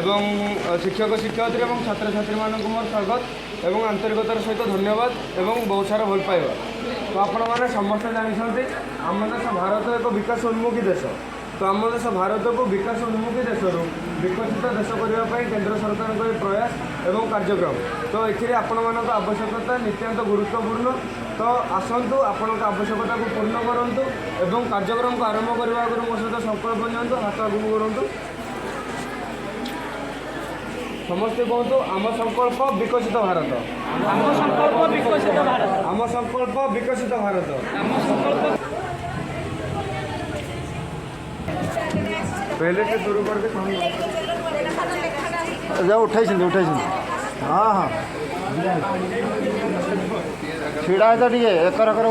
एवं शिक्षक शिक्षयित्री और छात्र छात्री मानक मोर स्वागत एवं आंतरिकतार सहित धन्यवाद एवं बहुत सारा भल पाइबा। तो आपण मैंने समस्त जानते आम देश भारत एक विकास उन्मुखी देश। तो आम देश भारत को विकास उन्मुखी देश विकसित देश करने केंद्र सरकार प्रयास एवं कार्यक्रम। तो ये आपण मान आवश्यकता नितांत गुरुत्वपूर्ण। तो आसतु आपण आवश्यकता को पूर्ण करूँ एवं कार्यक्रम को आरंभ करने आगे मो सहित संकल्प नियंतु हाथ आगे करूँ। समस्ते कहतु आम संकल्प विकसित भारत, आम संकल्प विकसित भारत, आम संकल्प विकसित भारत, आम संकल्प। पहले से शुरू करके उठाई हाँ हाँ छिड़ा है तो टे एकर एकर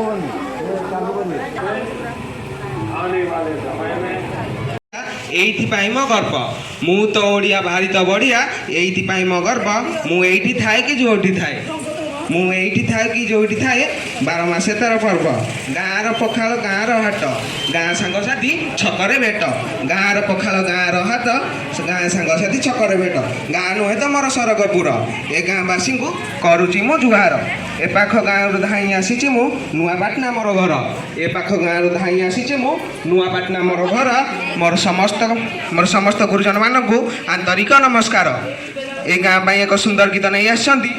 एइथिपाई मो गर्व मु तो ओडिया भारी तो बढ़िया एइथिपाई मो गर्व मु एइठी थाए कि जोठी थाए मु एइठी थाए कि जोठी थाए 12 मासे 13 पर्व गाँर पखाल गाँर हाट गाँ सांगसाथी छकरे भेट गाँर पखाल गाँर हाट गाँ सांगसाथी छकरे भेट गाँ नुहे तो मोर सरगपुर ए गाँवासी को करुची मो जुहार ए पाख गाँव धाई आसी मु नुआपाटना मोर घर ए पाख गाँव धाई आसी मु नुआपाटना मोर घर मोर समस्त गुरुजन मानक आंतरिक नमस्कार। ए गाँ एक सुंदर गीत नहीं आसछंती।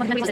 Lagi